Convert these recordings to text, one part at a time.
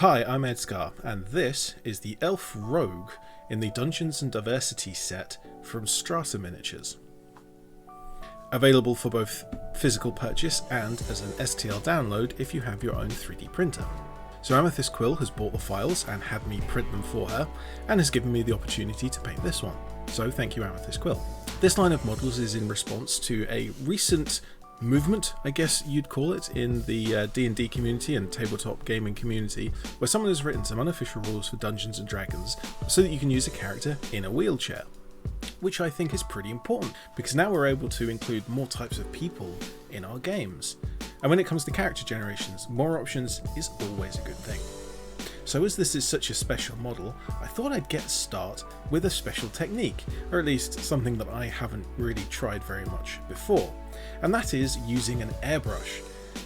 Hi, I'm ED-SKaR, and this is the Elf Rogue in the Dungeons & Diversity set from Strata Miniatures. Available for both physical purchase and as an STL download if you have your own 3D printer. So Amethyst Quill has bought the files and had me print them for her, and has given me the opportunity to paint this one. So thank you, Amethyst Quill. This line of models is in response to a recent movement, I guess you'd call it, in the D&D community and tabletop gaming community, where someone has written some unofficial rules for Dungeons & Dragons so that you can use a character in a wheelchair, which I think is pretty important, because now we're able to include more types of people in our games. And when it comes to character generations, more options is always a good thing. So as this is such a special model, I thought I'd get a start with a special technique, or at least something that I haven't really tried very much before, and that is using an airbrush.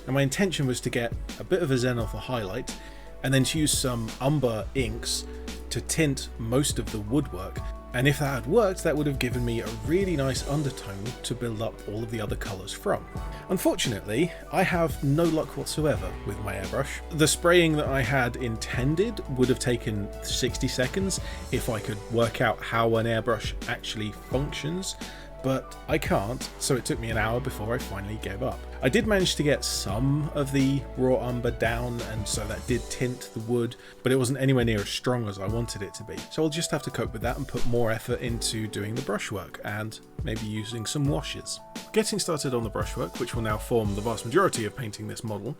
And my intention was to get a bit of a zenithal highlight, and then to use some umber inks to tint most of the woodwork, and if that had worked, that would have given me a really nice undertone to build up all of the other colours from. Unfortunately, I have no luck whatsoever with my airbrush. The spraying that I had intended would have taken 60 seconds if I could work out how an airbrush actually functions, but I can't, so it took me an hour before I finally gave up. I did manage to get some of the raw umber down, and so that did tint the wood, but it wasn't anywhere near as strong as I wanted it to be. So I'll just have to cope with that and put more effort into doing the brushwork and maybe using some washes. Getting started on the brushwork, which will now form the vast majority of painting this model,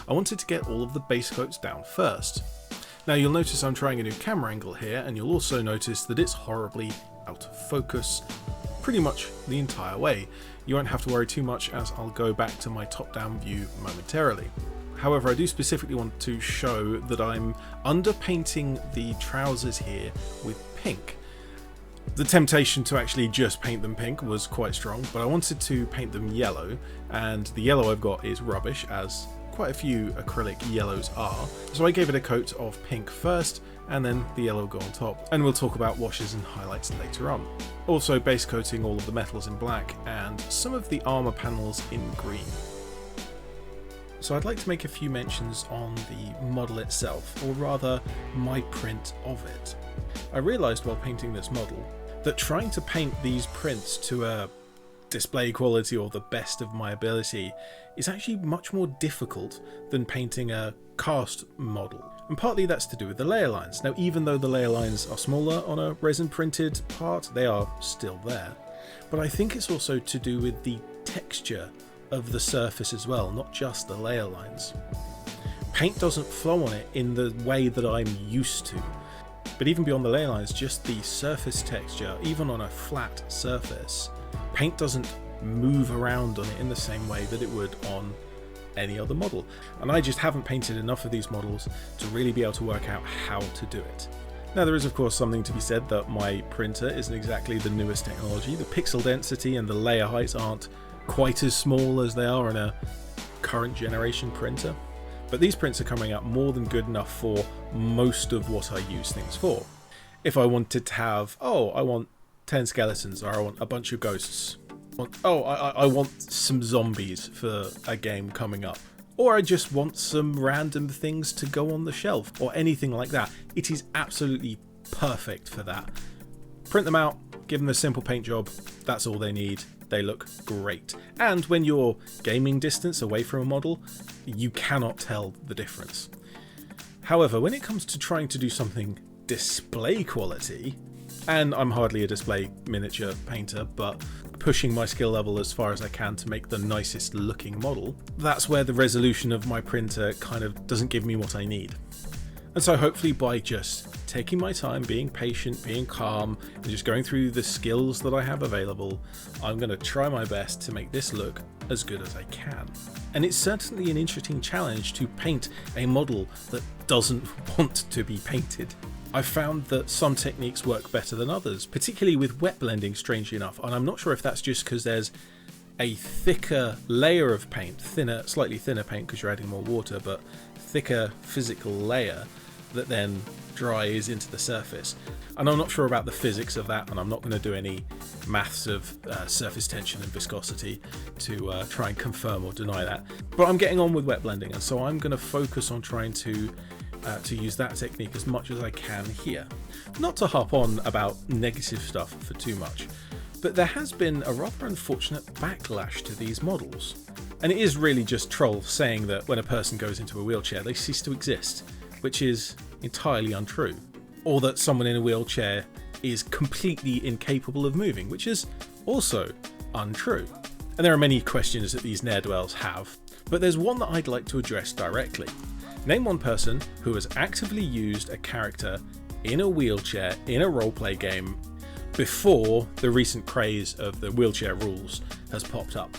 I wanted to get all of the base coats down first. Now you'll notice I'm trying a new camera angle here, and you'll also notice that it's horribly out of focus pretty much the entire way. You won't have to worry too much, as I'll go back to my top-down view momentarily. However, I do specifically want to show that I'm underpainting the trousers here with pink. The temptation to actually just paint them pink was quite strong, but I wanted to paint them yellow, and the yellow I've got is rubbish, as quite a few acrylic yellows are. So I gave it a coat of pink first, and then the yellow go on top, and we'll talk about washes and highlights later on. Also base coating all of the metals in black and some of the armor panels in green. So I'd like to make a few mentions on the model itself, or rather my print of it. I realised while painting this model that trying to paint these prints to a display quality or the best of my ability is actually much more difficult than painting a cast model. And partly that's to do with the layer lines. Now, even though the layer lines are smaller on a resin printed part, they are still there. But I think it's also to do with the texture of the surface as well, not just the layer lines. Paint doesn't flow on it in the way that I'm used to. But even beyond the layer lines, just the surface texture, even on a flat surface, paint doesn't move around on it in the same way that it would on any other model. And I just haven't painted enough of these models to really be able to work out how to do it. Now, there is of course something to be said that my printer isn't exactly the newest technology. The pixel density and the layer heights aren't quite as small as they are in a current generation printer. But these prints are coming out more than good enough for most of what I use things for. If I wanted to have, I want 10 skeletons, or I want a bunch of ghosts, I want some zombies for a game coming up, or I just want some random things to go on the shelf, or anything like that, it is absolutely perfect for that. Print them out, give them a simple paint job, that's all they need. They look great. And when you're gaming distance away from a model, you cannot tell the difference. However, when it comes to trying to do something display quality, and I'm hardly a display miniature painter, but pushing my skill level as far as I can to make the nicest looking model, that's where the resolution of my printer kind of doesn't give me what I need. And so hopefully by just taking my time, being patient, being calm, and just going through the skills that I have available, I'm going to try my best to make this look as good as I can. And it's certainly an interesting challenge to paint a model that doesn't want to be painted. I've found that some techniques work better than others, particularly with wet blending, strangely enough, and I'm not sure if that's just because there's a thicker layer of paint, slightly thinner paint because you're adding more water, but thicker physical layer that then dries into the surface. And I'm not sure about the physics of that, and I'm not going to do any maths of surface tension and viscosity to try and confirm or deny that. But I'm getting on with wet blending, and so I'm going to focus on trying to to use that technique as much as I can here. Not to harp on about negative stuff for too much, but there has been a rather unfortunate backlash to these models. And it is really just trolls saying that when a person goes into a wheelchair, they cease to exist, which is entirely untrue. Or that someone in a wheelchair is completely incapable of moving, which is also untrue. And there are many questions that these ne'er-do-wells have, but there's one that I'd like to address directly. Name one person who has actively used a character in a wheelchair in a roleplay game before the recent craze of the wheelchair rules has popped up.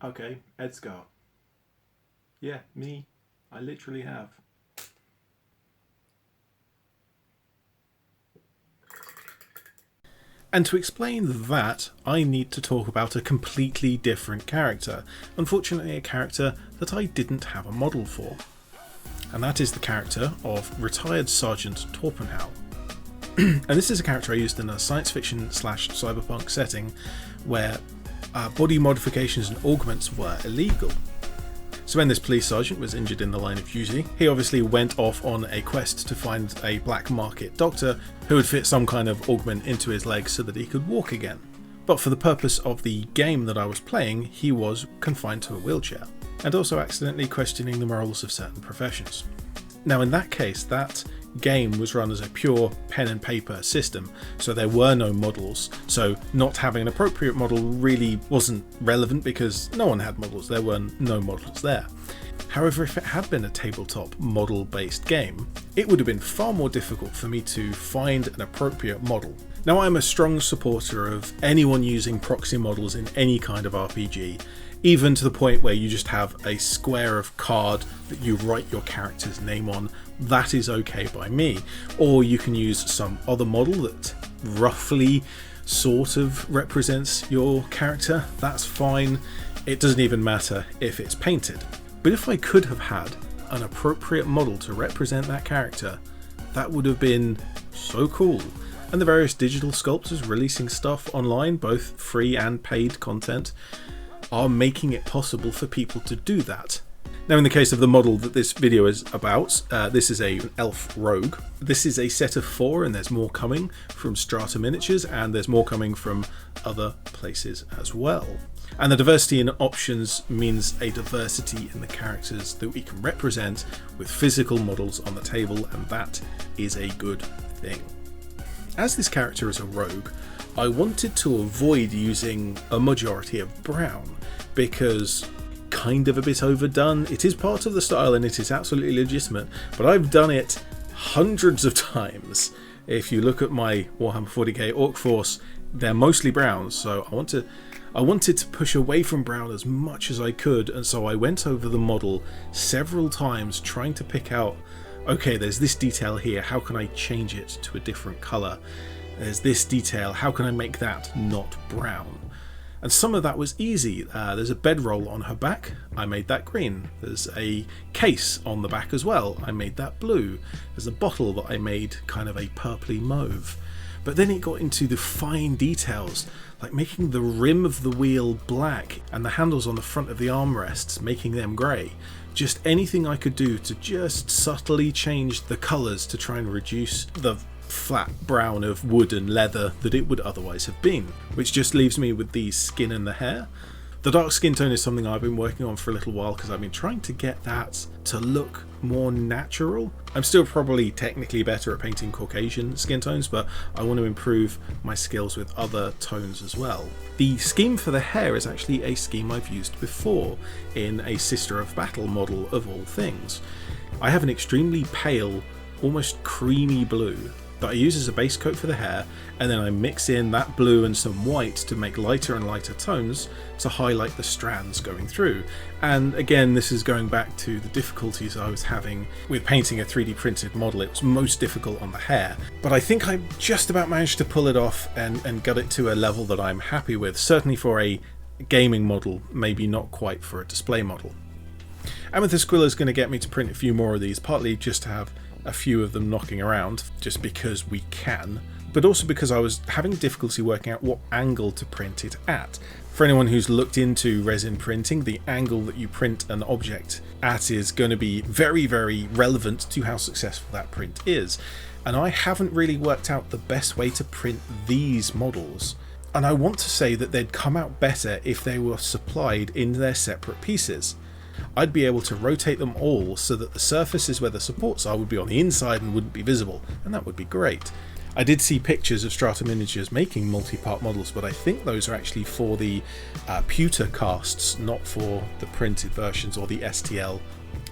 Okay, ED-SKaR. Yeah, me. I literally have. And to explain that, I need to talk about a completely different character. Unfortunately, a character that I didn't have a model for. And that is the character of retired Sergeant Torpenhow. And this is a character I used in a science fiction / cyberpunk setting where body modifications and augments were illegal. So when this police sergeant was injured in the line of duty, he obviously went off on a quest to find a black market doctor who would fit some kind of augment into his legs so that he could walk again. But for the purpose of the game that I was playing, he was confined to a wheelchair, and also accidentally questioning the morals of certain professions. Now in that case, that game was run as a pure pen and paper system, so there were no models, so not having an appropriate model really wasn't relevant because no one had models, there were no models there. However, if it had been a tabletop model based game, it would have been far more difficult for me to find an appropriate model. Now I'm a strong supporter of anyone using proxy models in any kind of RPG, even to the point where you just have a square of card that you write your character's name on. That is okay by me. Or you can use some other model that roughly sort of represents your character. That's fine. It doesn't even matter if it's painted. But if I could have had an appropriate model to represent that character, that would have been so cool. And the various digital sculptors releasing stuff online, both free and paid content, are making it possible for people to do that. Now in the case of the model that this video is about, this is an elf rogue. This is a set of 4 and there's more coming from Strata Miniatures and there's more coming from other places as well. And the diversity in options means a diversity in the characters that we can represent with physical models on the table, and that is a good thing. As this character is a rogue, I wanted to avoid using a majority of brown because kind of a bit overdone. It is part of the style and it is absolutely legitimate, but I've done it hundreds of times. If you look at my Warhammer 40k Orc Force, they're mostly brown, so I wanted to push away from brown as much as I could, and so I went over the model several times trying to pick out, okay, there's this detail here, how can I change it to a different colour? There's this detail, how can I make that not brown? And some of that was easy. There's a bedroll on her back, I made that green. There's a case on the back as well, I made that blue. There's a bottle that I made kind of a purpley mauve. But then it got into the fine details, like making the rim of the wheel black and the handles on the front of the armrests, making them grey. Just anything I could do to just subtly change the colours to try and reduce the flat brown of wood and leather that it would otherwise have been, which just leaves me with the skin and the hair. The dark skin tone is something I've been working on for a little while because I've been trying to get that to look more natural. I'm still probably technically better at painting Caucasian skin tones, but I want to improve my skills with other tones as well. The scheme for the hair is actually a scheme I've used before in a Sister of Battle model of all things. I have an extremely pale, almost creamy blue that I use as a base coat for the hair, and then I mix in that blue and some white to make lighter and lighter tones to highlight the strands going through. And again, this is going back to the difficulties I was having with painting a 3D printed model. It was most difficult on the hair, but I think I just about managed to pull it off and got it to a level that I'm happy with, certainly for a gaming model, maybe not quite for a display model. Amethyst Squilla is going to get me to print a few more of these, partly just to have a few of them knocking around, just because we can. but also because I was having difficulty working out what angle to print it at. For anyone who's looked into resin printing, the angle that you print an object at is going to be very, very relevant to how successful that print is. And I haven't really worked out the best way to print these models. And I want to say that they'd come out better if they were supplied in their separate pieces. I'd be able to rotate them all so that the surfaces where the supports are would be on the inside and wouldn't be visible, and that would be great. I did see pictures of Strata Miniatures making multi-part models, but I think those are actually for the pewter casts, not for the printed versions or the STL.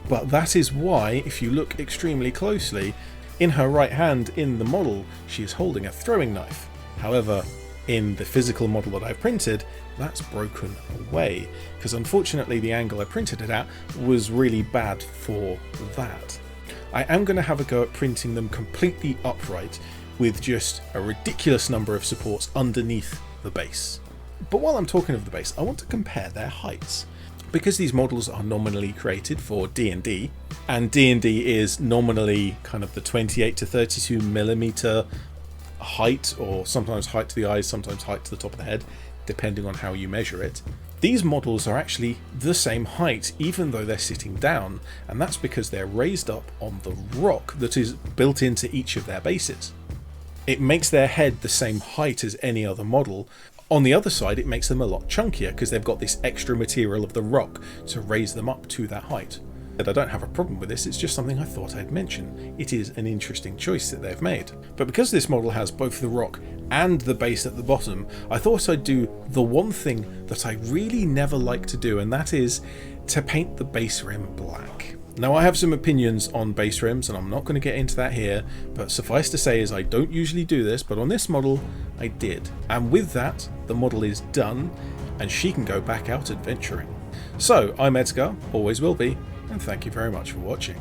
But that is why, if you look extremely closely, in her right hand in the model, she is holding a throwing knife. However, in the physical model that I printed, that's broken away, because unfortunately the angle I printed it at was really bad for that. I am going to have a go at printing them completely upright, with just a ridiculous number of supports underneath the base. But while I'm talking of the base, I want to compare their heights. Because these models are nominally created for D&D, and D&D is nominally kind of the 28 to 32 millimeter height, or sometimes height to the eyes, sometimes height to the top of the head, depending on how you measure it. These models are actually the same height, even though they're sitting down, and that's because they're raised up on the rock that is built into each of their bases. It makes their head the same height as any other model. On the other side, it makes them a lot chunkier because they've got this extra material of the rock to raise them up to that height. And I don't have a problem with this, it's just something I thought I'd mention. It is an interesting choice that they've made. But because this model has both the rock and the base at the bottom, I thought I'd do the one thing that I really never like to do, and that is to paint the base rim black. Now, I have some opinions on base rims, and I'm not going to get into that here, but suffice to say is I don't usually do this, but on this model I did. And with that, the model is done, and she can go back out adventuring. So, I'm ED-SKaR, always will be, and thank you very much for watching.